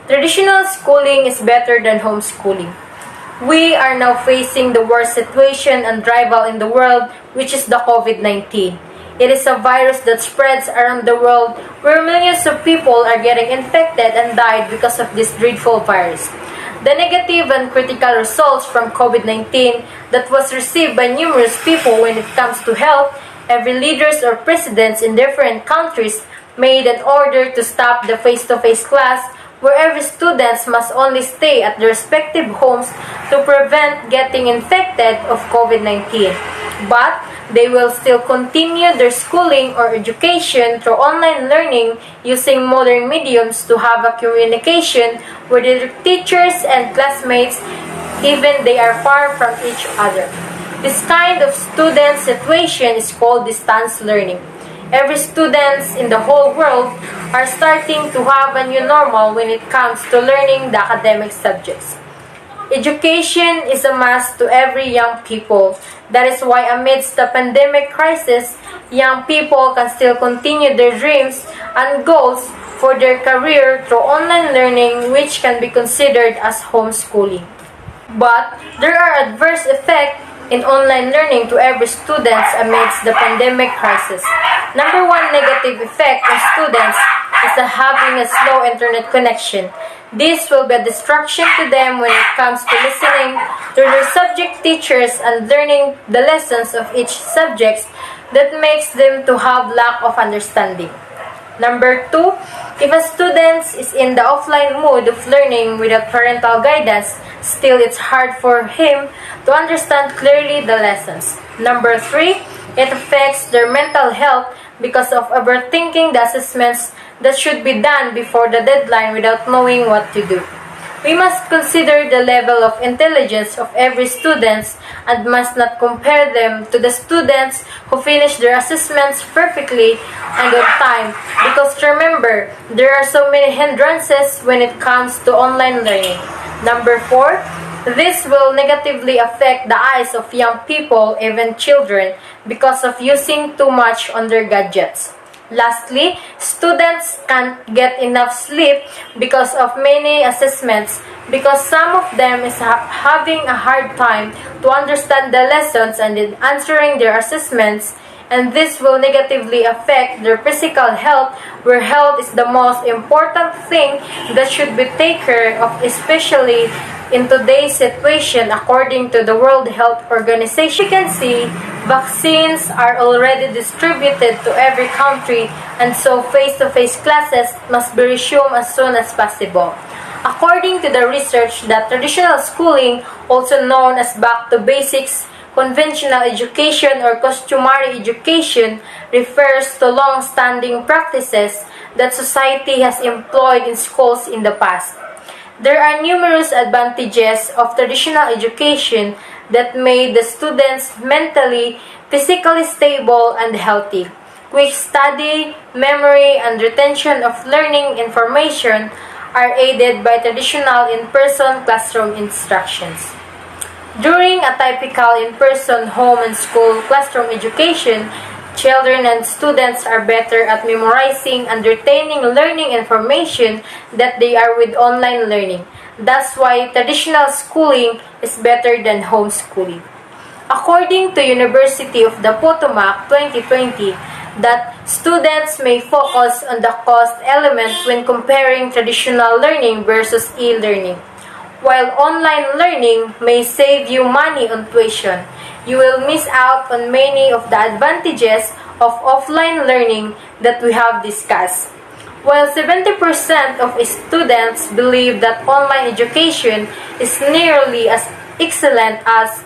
Traditional schooling is better than homeschooling. We are now facing the worst situation and rival in the world, which is the COVID-19. It is a virus that spreads around the world where millions of people are getting infected and died because of this dreadful virus. The negative and critical results from COVID-19 that was received by numerous people when it comes to health, every leaders or presidents in different countries made an order to stop the face-to-face class where every students must only stay at their respective homes to prevent getting infected of COVID-19. But they will still continue their schooling or education through online learning using modern mediums to have a communication with their teachers and classmates even they are far from each other. This kind of student situation is called distance learning. Every students in the whole world are starting to have a new normal when it comes to learning the academic subjects. Education is a must to every young people. That is why amidst the pandemic crisis, young people can still continue their dreams and goals for their career through online learning, which can be considered as homeschooling. But there are adverse effects in online learning to every student amidst the pandemic crisis. Number one negative effect on students is having a slow internet connection. This will be a distraction to them when it comes to listening to their subject teachers and learning the lessons of each subject that makes them to have lack of understanding. Number two, if a student is in the offline mood of learning without parental guidance, still it's hard for him to understand clearly the lessons. Number three, it affects their mental health because of overthinking the assessments that should be done before the deadline without knowing what to do. We must consider the level of intelligence of every student and must not compare them to the students who finish their assessments perfectly and on time, because remember, there are so many hindrances when it comes to online learning. Number four, this will negatively affect the eyes of young people, even children, because of using too much on their gadgets. Lastly, students can't get enough sleep because of many assessments, because some of them is having a hard time to understand the lessons and in answering their assessments, and this will negatively affect their physical health, where health is the most important thing that should be taken care of, especially in today's situation according to the World Health Organization. You can see vaccines are already distributed to every country, and so face-to-face classes must be resumed as soon as possible. According to the research, that traditional schooling, also known as back to basics, conventional education or customary education, refers to long-standing practices that society has employed in schools in the past. There are numerous advantages of traditional education that made the students mentally, physically stable and healthy. Quick study, memory, and retention of learning information are aided by traditional in-person classroom instructions. During a typical in-person home and school classroom education, children and students are better at memorizing and retaining learning information that they are with online learning. That's why traditional schooling is better than homeschooling. According to University of the Potomac 2020, that students may focus on the cost element when comparing traditional learning versus e-learning. While online learning may save you money on tuition, you will miss out on many of the advantages of offline learning that we have discussed. While 70% of students believe that online education is nearly as excellent as,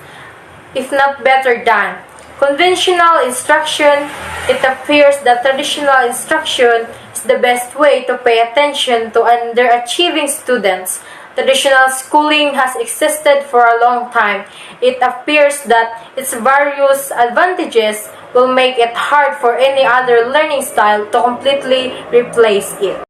if not better than, conventional instruction, it appears that traditional instruction is the best way to pay attention to underachieving students. Traditional schooling has existed for a long time. It appears that its various advantages will make it hard for any other learning style to completely replace it.